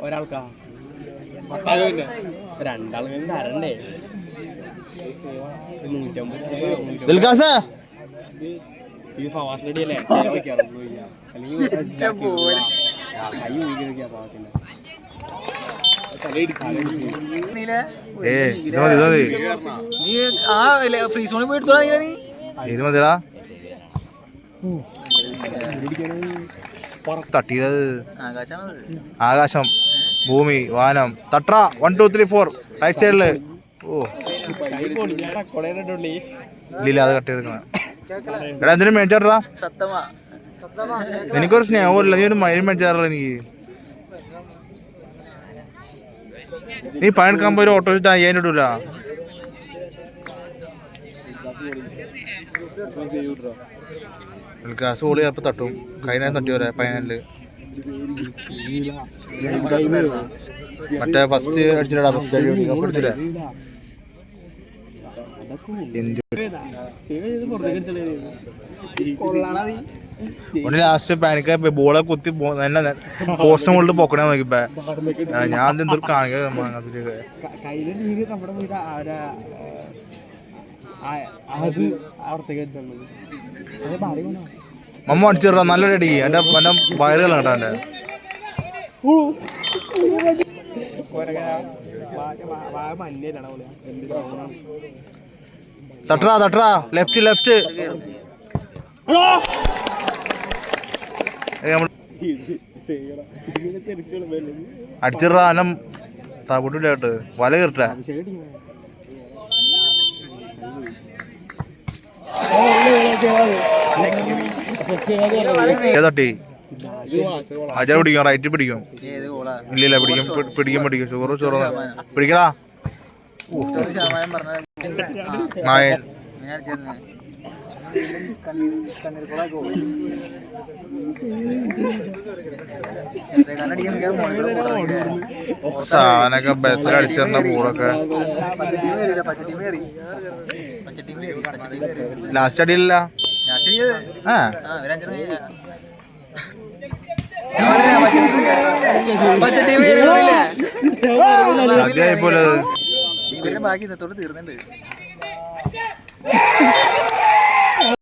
ഒരാൾക്കാ രണ്ടാളും തരണ്ടേ. 150 ഈ ഫവാസ് റെഡി അല്ലേ തട്ടിയത് ആകാശം ഭൂമി വാനം തട്ര 1 2 3 4 റൈറ്റ് സൈഡില്. ഓ ഇല്ല അത് കട്ടെടുക്കണ എടാ എന്തിനും മേടിച്ചാടാ. എനിക്കൊരു സ്നേഹമില്ല, നീ ഒരു മയിലും മേടിച്ചാറല്ല. എനിക്ക് നീ പണിയെടുക്കാൻ പോയി ഒരു ഓട്ടോ 5000 ഇടൂല. ഗ്യാസ് ഓളി ചിലപ്പോൾ തട്ടും. കഴിഞ്ഞ തട്ടി വരാ 15. മറ്റേ ഫസ്റ്റ് അടിച്ചിട്ടാ ഫസ്റ്റ് അടിച്ചില്ലേ ലാസ്റ്റ് പാനിക്ക ബോളെ കുത്തി പോസ്റ്റ് മുകളിൽ പൊക്കണേ നോക്കിപ്പോ ഞാൻ എന്തൊരു കാണിക്ക. മമ്മ അടിച്ചിട നല്ല റെഡി. എന്റെ വയറുകൾ കേട്ടോ എന്റെ തട്ടാ തട്ടാ ലെഫ്റ്റ് ലെഫ്റ്റ് അടിച്ചിട അനം തവിട്ടില്ലോട്ട് വല കയറട്ടെ. തട്ടി അജാ പിടിക്കും റൈറ്റ് പിടിക്കും. ഇല്ലില്ല പിടിക്കും പിടിക്കും പിടിക്കും ചോറ് ചോറ് പിടിക്കടാ. മായൻ സാധനൊക്കെ ബെത്തൽ അടിച്ചിരുന്ന ബോളൊക്കെ ലാസ്റ്റ് അടിയില്ല. ബാക്കി തീർന്നുണ്ട്.